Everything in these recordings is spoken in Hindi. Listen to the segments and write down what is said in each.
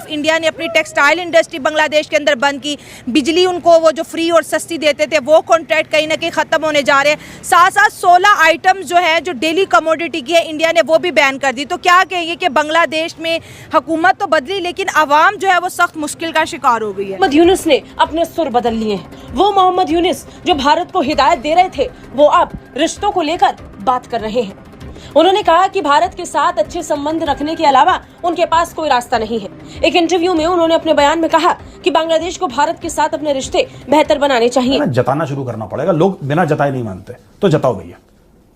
तरफ इंडिया ने अपनी टेक्सटाइल इंडस्ट्री बांग्लादेश के अंदर बंद की, बिजली उनको वो जो फ्री और सस्ती देते थे वो कॉन्ट्रैक्ट कहीं ना कहीं ख़त्म होने जा रहे हैं। साथ साथ 16 आइटम्स जो है जो डेली कमोडिटी की है इंडिया ने वो भी बैन कर दी। तो क्या कहेंगे कि बांग्लादेश में हुकूमत तो बदली लेकिन आवाम जो है वो सख्त मुश्किल का शिकार हो गई है। मोहम्मद यूनुस ने अपने सुर बदल लिए हैं। वो मोहम्मद यूनुस जो भारत को हिदायत दे रहे थे वो अब रिश्तों को लेकर बात कर रहे हैं। उन्होंने कहा कि भारत के साथ अच्छे संबंध रखने के अलावा उनके पास कोई रास्ता नहीं है। एक इंटरव्यू में उन्होंने अपने बयान में कहा कि बांग्लादेश को भारत के साथ अपने रिश्ते बेहतर बनाने चाहिए। जताना शुरू करना पड़ेगा, लोग बिना जताए नहीं मानते, तो जताओ भैया।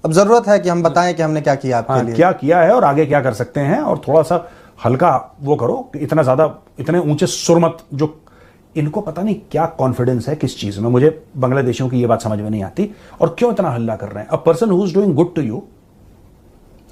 अब जरूरत है कि हम बताएं कि हमने क्या किया आपके लिए, क्या किया है और आगे क्या कर सकते हैं, और थोड़ा सा हल्का वो करो कि इतना ज्यादा इतने ऊंचे सुर मत। जो इनको पता नहीं क्या कॉन्फिडेंस है किस चीज में, मुझे बांग्लादेशियों की ये बात समझ में नहीं आती, और क्यों इतना हल्ला कर रहे हैं। A person who is doing good to you,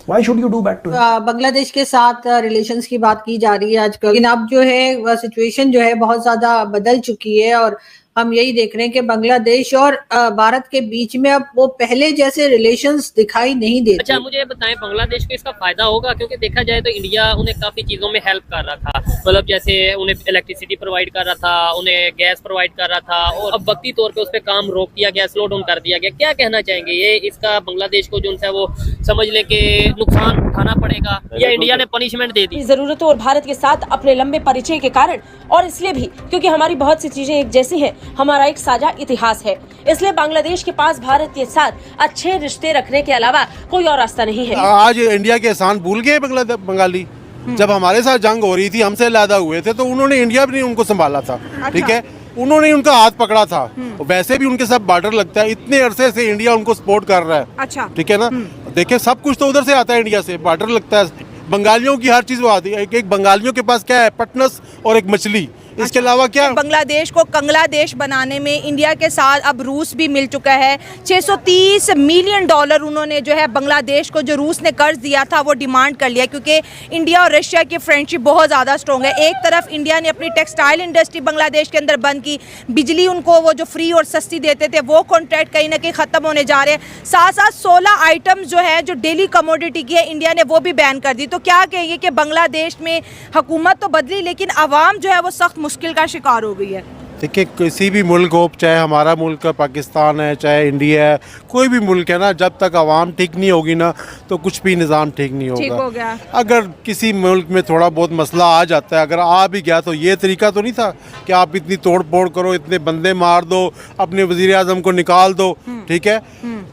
why should you do bad to him. Bangladesh के साथ रिलेशंस की बात की जा रही है आजकल, लेकिन अब जो है सिचुएशन जो है बहुत ज्यादा बदल चुकी है और हम यही देख रहे हैं कि बांग्लादेश और भारत के बीच में अब वो पहले जैसे रिलेशंस दिखाई नहीं देते। अच्छा, मुझे बताएं बांग्लादेश को इसका फायदा होगा? क्योंकि देखा जाए तो इंडिया उन्हें काफी चीजों में हेल्प कर रहा था, मतलब जैसे उन्हें इलेक्ट्रिसिटी प्रोवाइड कर रहा था, उन्हें गैस प्रोवाइड कर रहा था, और अब वक्ती तौर पे उस पर काम रोक दिया गया, स्लो डाउन कर दिया गया। क्या कहना चाहेंगे, ये इसका बांग्लादेश को जो है वो समझ ले के नुकसान उठाना पड़ेगा या इंडिया ने पनिशमेंट दे दी? जरूरतों और भारत के साथ अपने लंबे परिचय के कारण, और इसलिए भी क्योंकि हमारी बहुत सी चीजें एक जैसी हैं, हमारा एक साझा इतिहास है, इसलिए बांग्लादेश के पास भारत के साथ अच्छे रिश्ते रखने के अलावा कोई और रास्ता नहीं है। आज इंडिया के एहसान भूल गए बंगाली। जब हमारे साथ जंग हो रही थी, हमसे अलहदा हुए थे, तो उन्होंने इंडिया भी नहीं उनको संभाला था। ठीक है, उन्होंने उनका हाथ पकड़ा था। वैसे भी उनके साथ बॉर्डर लगता है, इतने अरसे से इंडिया उनको सपोर्ट कर रहा है। अच्छा, ठीक है ना। देखिए, सब कुछ तो उधर से आता है, इंडिया से बॉर्डर लगता है। बंगालियों की हर चीज वो आती है। एक बंगालियों के पास क्या है, पटनस और एक मछली, इसके अलावा क्या। बांग्लादेश को कंगला देश बनाने में इंडिया के साथ अब रूस भी मिल चुका है। 630 मिलियन डॉलर उन्होंने जो है बांग्लादेश को, जो रूस ने कर्ज दिया था, वो डिमांड कर लिया, क्योंकि इंडिया और रशिया की फ्रेंडशिप बहुत ज़्यादा स्ट्रॉन्ग है। एक तरफ इंडिया ने अपनी टेक्सटाइल इंडस्ट्री बांग्लादेश के अंदर बंद की, बिजली उनको वो जो फ्री और सस्ती देते थे वो कॉन्ट्रैक्ट कहीं ना कहीं ख़त्म होने जा रहे हैं। साथ साथ 16 आइटम्स जो है जो डेली कमोडिटी की है इंडिया ने वो भी बैन कर दी। तो क्या कहेंगे कि बांग्लादेश में हुकूमत तो बदली लेकिन आवाम जो है वो सख्त मुश्किल का शिकार हो गई है। देखिए, किसी भी मुल्क हो, चाहे हमारा मुल्क है, पाकिस्तान है, चाहे इंडिया है, कोई भी मुल्क है ना, जब तक आवाम ठीक नहीं होगी ना, तो कुछ भी निज़ाम ठीक नहीं होगा। अगर किसी मुल्क में थोड़ा बहुत मसला आ जाता है, अगर आ भी गया, तो ये तरीका तो नहीं था कि आप इतनी तोड़ फोड़ करो, इतने बंदे मार दो, अपने वज़ीर आज़म को निकाल दो। ठीक है,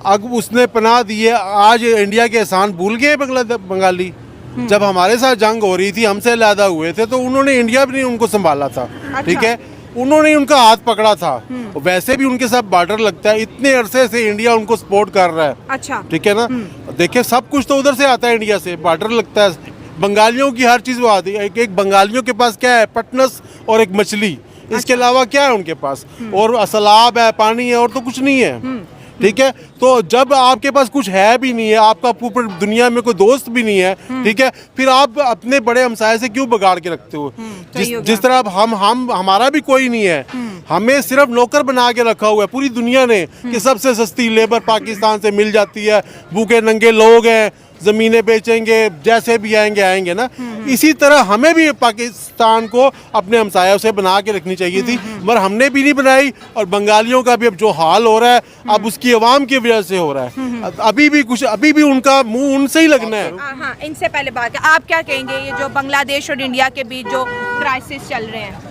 अब उसने पनाह दी है। आज इंडिया के एहसान भूल गए बंगाली। जब हमारे साथ जंग हो रही थी, हमसे अलहदा हुए थे, तो उन्होंने इंडिया भी नहीं उनको संभाला था। ठीक है, उन्होंने उनका हाथ पकड़ा था। वैसे भी उनके साथ बॉर्डर लगता है, इतने अरसे से इंडिया उनको सपोर्ट कर रहा है। अच्छा, ठीक है ना। देखिए, सब कुछ तो उधर से आता है, इंडिया से बॉर्डर लगता है। बंगालियों की हर चीज वो आती है। एक बंगालियों के पास क्या है, पटनस और एक मछली, इसके अलावा क्या है उनके पास, और सलाब है, पानी है, और तो कुछ नहीं है। ठीक है, तो जब आपके पास कुछ है भी नहीं है, आपका पूरी दुनिया में कोई दोस्त भी नहीं है, ठीक है, फिर आप अपने बड़े हमसाये से क्यों बिगाड़ के रखते हो? जिस तरह अब हमारा भी कोई नहीं है, हमें सिर्फ नौकर बना के रखा हुआ है पूरी दुनिया ने कि सबसे सस्ती लेबर पाकिस्तान से मिल जाती है, भूखे नंगे लोग हैं, जमीनें बेचेंगे, जैसे भी आएंगे ना। इसी तरह हमें भी पाकिस्तान को अपने हमसायों से बना के रखनी चाहिए थी, मगर हमने भी नहीं बनाई। और बंगालियों का भी अब जो हाल हो रहा है, अब उसकी आवाम की वजह से हो रहा है। अभी भी उनका मुंह उनसे ही लगना है। हाँ, इनसे पहले बात आप क्या कहेंगे, ये जो बांग्लादेश और इंडिया के बीच जो क्राइसिस चल रहे हैं?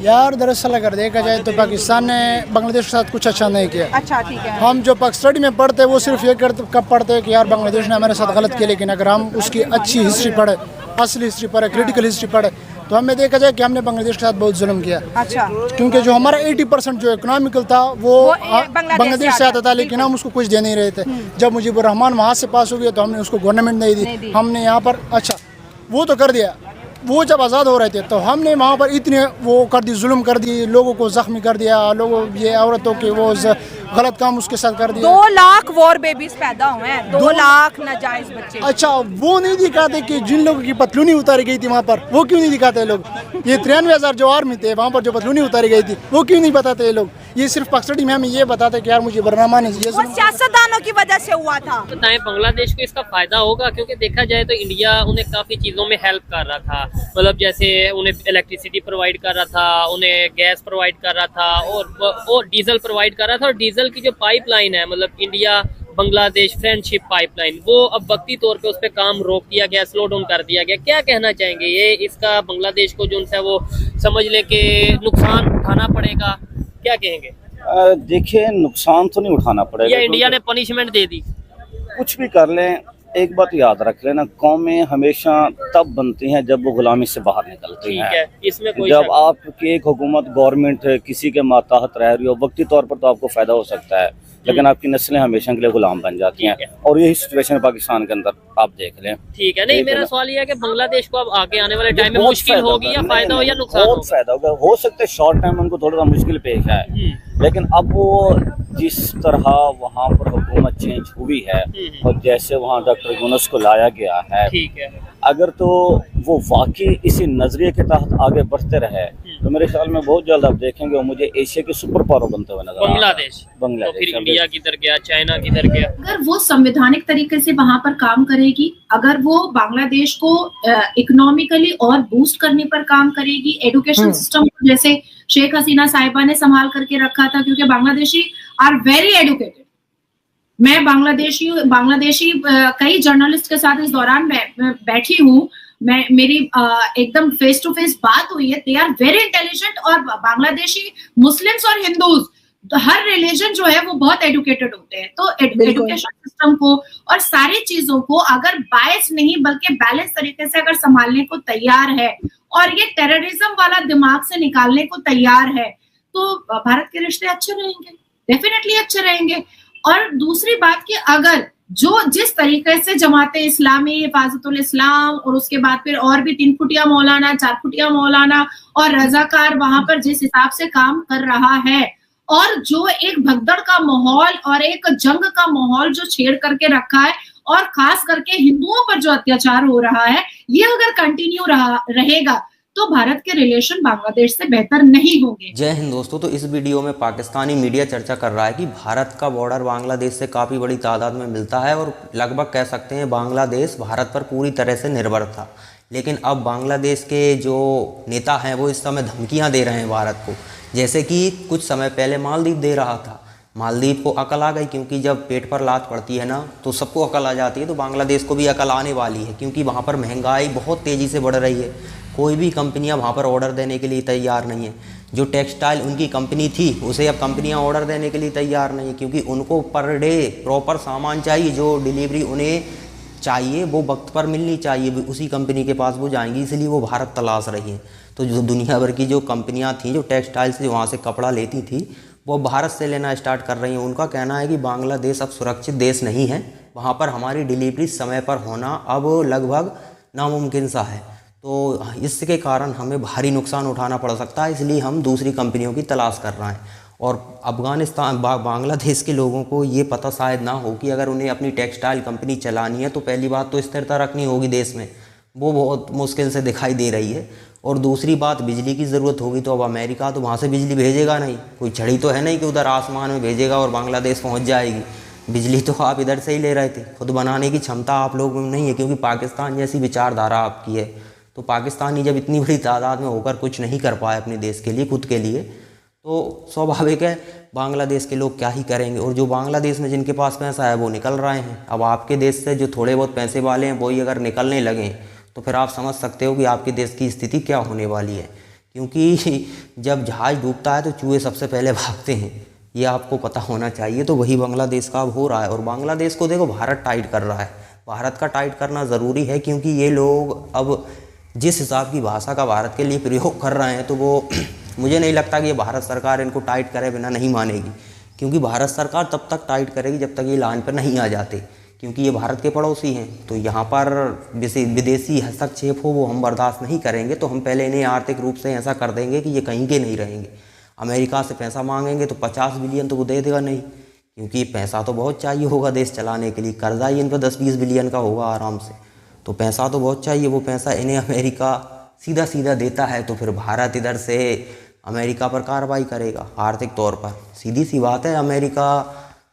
यार, दरअसल अगर देखा जाए तो पाकिस्तान ने बांग्लादेश के साथ कुछ अच्छा नहीं किया। अच्छा, ठीक है। हम जो स्टडी में पढ़ते हैं वो सिर्फ ये कब पढ़ते हैं कि यार बांग्लादेश ने हमारे साथ गलत किया, लेकिन अगर हम उसकी अच्छी हिस्ट्री पढ़े, असली हिस्ट्री पढ़े, क्रिटिकल हिस्ट्री पढ़े, तो हमें देखा जाए कि हमने बांग्लादेश के साथ बहुत जुल्म किया। अच्छा, क्योंकि जो हमारा 80% जो इकोनॉमिकल था वो बांग्लादेश से आता था, लेकिन हम उसको कुछ दे नहीं रहे थे। जब मुजीबुर रहमान वहाँ से पास हो गया तो हमने उसको गवर्नमेंट नहीं दी। हमने यहाँ पर अच्छा वो तो कर दिया, वो जब आज़ाद हो रहे थे तो हमने वहाँ पर इतने वो कर दी, जुल्म कर दी, लोगों को जख्मी कर दिया, लोगों ये औरतों के वो गलत काम उसके साथ कर दिया। 2 लाख वॉर बेबीज पैदा हुए हैं, 2 लाख नाजायज बच्चे। अच्छा, वो नहीं दिखाते कि जिन लोगों की पतलूनी उतारी गई थी वहाँ पर, वो क्यों नहीं दिखाते लोग? ये 93,000 जो आर्मी थे वहाँ पर जो पतलूनी उतारी गई थी, वो क्यों नहीं बताते ये लोग? ये सिर्फ पगडंडी में हमें ये बताते कि यार मुझे बरनामा नहीं वो सियासतदानों की वजह से हुआ था। बताएं बांग्लादेश को इसका फायदा होगा, क्योंकि देखा जाए तो इंडिया उन्हें काफी चीजों में हेल्प कर रहा था, मतलब जैसे उन्हें इलेक्ट्रिसिटी प्रोवाइड कर रहा था, उन्हें गैस प्रोवाइड कर रहा था और डीजल प्रोवाइड कर रहा था। और डीजल की जो पाइपलाइन है, मतलब इंडिया बांग्लादेश फ्रेंडशिप पाइपलाइन, वो अब वक्ती तौर पे उस पर काम रोक दिया गया, स्लो डाउन कर दिया गया। क्या कहना चाहेंगे, ये इसका बांग्लादेश को जो उनसे वो समझ ले कि नुकसान उठाना पड़ेगा, क्या कहेंगे? देखिए, नुकसान तो नहीं उठाना पड़ेगा, या इंडिया ने पनिशमेंट दे दी? कुछ भी कर लें, एक बात याद रख लेना, कौमें हमेशा तब बनती हैं जब वो गुलामी से बाहर निकलती हैं। ठीक है, इसमें कोई जब आपकी एक हुकूमत गवर्नमेंट किसी के मातहत रह रही हो, वक्ती तौर पर तो आपको फायदा हो सकता है, लेकिन आपकी नस्लें हमेशा के लिए गुलाम बन जाती हैं। और यही सिचुएशन पाकिस्तान के अंदर आप देख लें। ठीक है, नहीं मेरा सवाल ये है कि बांग्लादेश को अब आगे आने वाले टाइम में मुश्किल होगी या फायदा हो या नुकसान? बहुत फायदा होगा, हो सकता है शॉर्ट टाइम उनको थोड़ा सा मुश्किल पेश आए, लेकिन अब वो जिस तरह वहाँ पर हुकूमत चेंज हुई है और जैसे वहाँ डॉक्टर यूनुस को लाया गया है, ठीक है, अगर तो वो वाकई इसी नजरिए के तहत आगे बढ़ते रहे तो मेरे ख्याल में बहुत जल्द आप देखेंगे वो मुझे एशिया के सुपर पावर बनते हुए नजर बांग्लादेश। तो फिर इंडिया किधर गया, चाइना किधर गया? अगर वो संवैधानिक तरीके से वहां पर काम करेगी, अगर वो बांग्लादेश को इकोनॉमिकली और बूस्ट करने पर काम करेगी, एजुकेशन सिस्टम को जैसे शेख हसीना साहिबा ने संभाल करके रखा था, क्योंकि बांग्लादेशी आर वेरी एडुकेटेड। मैं बांग्लादेशी कई जर्नलिस्ट के साथ इस दौरान बैठी हूँ, मेरी एकदम फेस टू फेस बात हुई है। दे आर वेरी इंटेलिजेंट, और बांग्लादेशी मुस्लिम्स और हिंदूज, हर रिलीजन जो है वो बहुत एडुकेटेड होते हैं। तो एजुकेशन सिस्टम को और सारी चीजों को अगर बायस नहीं बल्कि बैलेंस तरीके से अगर संभालने को तैयार है और ये टेररिज्म वाला दिमाग से निकालने को तैयार है, तो भारत के रिश्ते अच्छे रहेंगे, डेफिनेटली अच्छे रहेंगे। और दूसरी बात कि अगर जिस तरीके से जमाते इस्लामी, हिफाजतुल इस्लाम और उसके बाद फिर और भी 3 फुटिया मौलाना, 4 फुटिया मौलाना और रजाकार वहां पर जिस हिसाब से काम कर रहा है, और जो एक भगदड़ का माहौल और एक जंग का माहौल जो छेड़ करके रखा है, और खास करके हिंदुओं पर जो अत्याचार हो रहा है, ये अगर कंटिन्यू रहेगा तो भारत के रिलेशन बांग्लादेश से बेहतर नहीं होंगे। जय हिंद दोस्तों, तो इस वीडियो में पाकिस्तानी मीडिया चर्चा कर रहा है कि भारत का बॉर्डर बांग्लादेश से काफ़ी बड़ी तादाद में मिलता है और लगभग कह सकते हैं बांग्लादेश भारत पर पूरी तरह से निर्भर था। लेकिन अब बांग्लादेश के जो नेता हैं वो इस समय धमकियां दे रहे हैं भारत को, जैसे कि कुछ समय पहले मालदीव दे रहा था। मालदीव को अकल आ गई, क्योंकि जब पेट पर लात पड़ती है ना तो सबको अकल आ जाती है, तो बांग्लादेश को भी अकल आने वाली है, क्योंकि वहाँ पर महंगाई बहुत तेज़ी से बढ़ रही है। कोई भी कंपनियां वहाँ पर ऑर्डर देने के लिए तैयार नहीं है। जो टेक्सटाइल उनकी कंपनी थी उसे अब कंपनियां ऑर्डर देने के लिए तैयार नहीं है, क्योंकि उनको पर डे प्रॉपर सामान चाहिए, जो डिलीवरी उन्हें चाहिए वो वक्त पर मिलनी चाहिए, उसी कंपनी के पास वो जाएंगी, इसलिए वो भारत तलाश रही हैं। तो जो दुनिया भर की जो कंपनियां थीं जो टेक्सटाइल से वहाँ से कपड़ा लेती थी वो भारत से लेना स्टार्ट कर रही हैं। उनका कहना है कि बांग्लादेश अब सुरक्षित देश नहीं है, वहाँ पर हमारी डिलीवरी समय पर होना अब लगभग नामुमकिन सा है। तो इसके कारण हमें भारी नुकसान उठाना पड़ सकता है, इसलिए हम दूसरी कंपनियों की तलाश कर रहे हैं। और अफ़गानिस्तान बांग्लादेश के लोगों को ये पता शायद ना हो कि अगर उन्हें अपनी टेक्सटाइल कंपनी चलानी है तो पहली बात तो स्थिरता रखनी होगी देश में, वो बहुत मुश्किल से दिखाई दे रही है। और दूसरी बात, बिजली की ज़रूरत होगी तो अब अमेरिका तो वहाँ से बिजली भेजेगा नहीं, कोई छड़ी तो है नहीं कि उधर आसमान में भेजेगा और बांग्लादेश पहुँच जाएगी। बिजली तो आप इधर से ही ले रहे थे, खुद बनाने की क्षमता आप लोगों में नहीं है, क्योंकि पाकिस्तान जैसी विचारधारा आपकी है। तो पाकिस्तानी जब इतनी बड़ी तादाद में होकर कुछ नहीं कर पाए अपने देश के लिए, खुद के लिए, तो स्वाभाविक है बांग्लादेश के लोग क्या ही करेंगे। और जो बांग्लादेश में जिनके पास पैसा है वो निकल रहे हैं। अब आपके देश से जो थोड़े बहुत पैसे वाले हैं वही अगर निकलने लगें तो फिर आप समझ सकते हो कि आपके देश की स्थिति क्या होने वाली है। क्योंकि जब जहाज़ डूबता है तो चूहे सबसे पहले भागते हैं, ये आपको पता होना चाहिए। तो वही बांग्लादेश का अब हो रहा है। और बांग्लादेश को देखो भारत टाइट कर रहा है, भारत का टाइट करना ज़रूरी है, क्योंकि ये लोग अब जिस हिसाब की भाषा का भारत के लिए प्रयोग कर रहे हैं तो वो मुझे नहीं लगता कि ये भारत सरकार इनको टाइट करे बिना नहीं मानेगी। क्योंकि भारत सरकार तब तक टाइट करेगी जब तक ये लाइन पर नहीं आ जाते, क्योंकि ये भारत के पड़ोसी हैं। तो यहाँ पर विदेशी हस्तक्षेप हो वो हम बर्दाश्त नहीं करेंगे। तो हम पहले इन्हें आर्थिक रूप से ऐसा कर देंगे कि ये कहीं के नहीं रहेंगे। अमेरिका से पैसा मांगेंगे तो 50 बिलियन तो वो दे देगा नहीं, क्योंकि पैसा तो बहुत चाहिए होगा देश चलाने के लिए। कर्जा ही इन पर 10-20 बिलियन का होगा आराम से, तो पैसा तो बहुत चाहिए। वो पैसा इन्हें अमेरिका सीधा सीधा देता है, तो फिर भारत इधर से अमेरिका पर कार्रवाई करेगा आर्थिक तौर पर। सीधी सी बात है, अमेरिका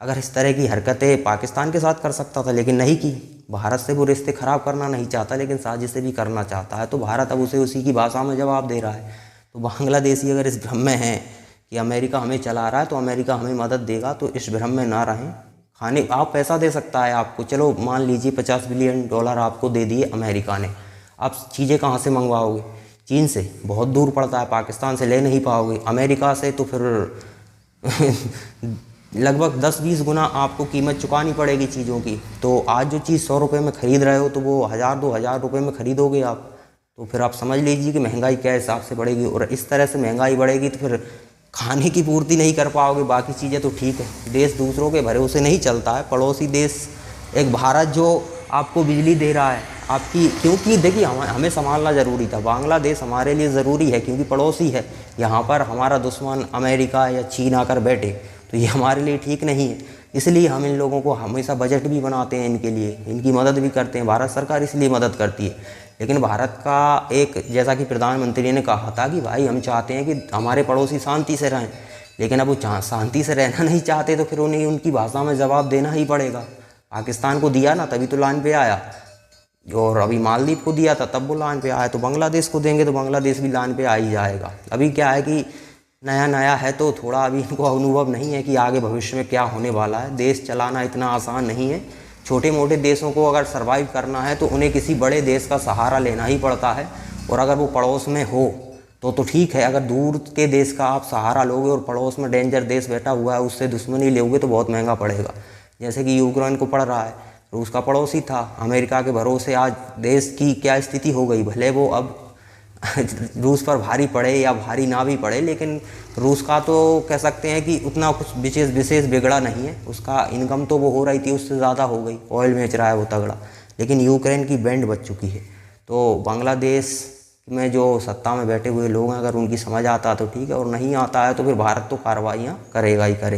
अगर इस तरह की हरकतें पाकिस्तान के साथ कर सकता था लेकिन नहीं की। भारत से वो रिश्ते ख़राब करना नहीं चाहता लेकिन साजिशें भी करना चाहता है, तो भारत अब उसे उसी की भाषा में जवाब दे रहा है। तो बांग्लादेशी अगर इस भ्रम में हैं कि अमेरिका हमें चला रहा है तो अमेरिका हमें मदद देगा, तो इस भ्रम में ना रहें। खाने आप पैसा दे सकता है आपको, चलो मान लीजिए $50 बिलियन आपको दे दिए अमेरिका ने, आप चीज़ें कहाँ से मंगवाओगे? चीन से, बहुत दूर पड़ता है, पाकिस्तान से ले नहीं पाओगे। अमेरिका से तो फिर लगभग 10-20 गुना आपको कीमत चुकानी पड़ेगी चीज़ों की। तो आज जो चीज़ 100 रुपये में ख़रीद रहे हो तो वो 1000-2000 रुपये में ख़रीदोगे आप, तो फिर आप समझ लीजिए कि महंगाई क्या हिसाब से बढ़ेगी। और इस तरह से महंगाई बढ़ेगी तो फिर खाने की पूर्ति नहीं कर पाओगे। बाकी चीज़ें तो ठीक है, देश दूसरों के भरोसे नहीं चलता है। पड़ोसी देश एक भारत जो आपको बिजली दे रहा है आपकी, क्योंकि देखिए हमें संभालना ज़रूरी था। बांग्लादेश हमारे लिए ज़रूरी है क्योंकि पड़ोसी है। यहाँ पर हमारा दुश्मन अमेरिका या चीन आकर बैठे तो ये हमारे लिए ठीक नहीं है। इसलिए हम इन लोगों को हमेशा बजट भी बनाते हैं इनके लिए, इनकी मदद भी करते हैं। भारत सरकार इसलिए मदद करती है। लेकिन भारत का एक, जैसा कि प्रधानमंत्री ने कहा था कि भाई हम चाहते हैं कि हमारे पड़ोसी शांति से रहें, लेकिन अब वो शांति से रहना नहीं चाहते तो फिर उन्हें उनकी भाषा में जवाब देना ही पड़ेगा। पाकिस्तान को दिया ना तभी तो लाइन पे आया, और अभी मालदीव को दिया था तब वो लाइन पे आया, तो बांग्लादेश को देंगे तो बांग्लादेश भी लाइन पे आ ही जाएगा। अभी क्या है कि नया है तो थोड़ा अभी इनको अनुभव नहीं है कि आगे भविष्य में क्या होने वाला है। देश चलाना इतना आसान नहीं है। छोटे मोटे देशों को अगर सर्वाइव करना है तो उन्हें किसी बड़े देश का सहारा लेना ही पड़ता है, और अगर वो पड़ोस में हो तो ठीक है। अगर दूर के देश का आप सहारा लोगे और पड़ोस में डेंजर देश बैठा हुआ है उससे दुश्मनी लोगे तो बहुत महंगा पड़ेगा। जैसे कि यूक्रेन को पड़ रहा है, रूस का पड़ोसी था, अमेरिका के भरोसे आज देश की क्या स्थिति हो गई। भले वो अब रूस पर भारी पड़े या भारी ना भी पड़े, लेकिन रूस का तो कह सकते हैं कि उतना कुछ विशेष बिगड़ा नहीं है। उसका इनकम तो वो हो रही थी उससे ज़्यादा हो गई, ऑयल बेच रहा है वो तगड़ा, लेकिन यूक्रेन की बैंड बच चुकी है। तो बांग्लादेश में जो सत्ता में बैठे हुए लोग हैं अगर उनकी समझ आता है तो ठीक है, और नहीं आता है तो फिर भारत तो कार्रवाइयाँ करेगा ही करेगा।